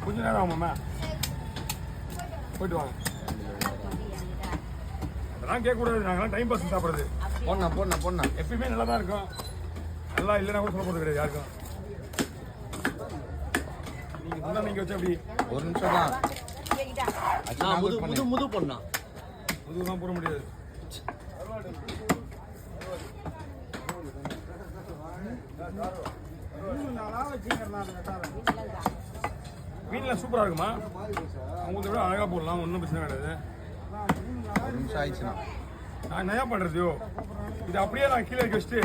கொஞ்சம் நேரம் ஆகுமாம்மா போயிட்டு வாங்க. அதெல்லாம் கேட்கக்கூடாது. நாங்களாம் டைம் பாஸ் சாப்பிட்றது. போடணா எப்பயுமே நல்லா தான் இருக்கும். நல்லா இல்லைன்னா கூட சொல்ல போகிறது கிடையாது யாருக்கும். நீங்கள் முன்னாடி நீங்கள் வச்சு அப்படி ஒரு நிமிஷம் தான் முது பொண்ணா முதுகுலாம் போட முடியாது. மீன்லாம் சூப்பராக இருக்குமா? அவங்களுக்கு விட அழகாக போடலாம், ஒன்றும் பிரச்சனை கிடையாது. ஒரு நிமிஷம் ஆயிடுச்சுண்ணா. நான் நயா பண்ணுறதையோ இது அப்படியே நான் கீழே வச்சுட்டு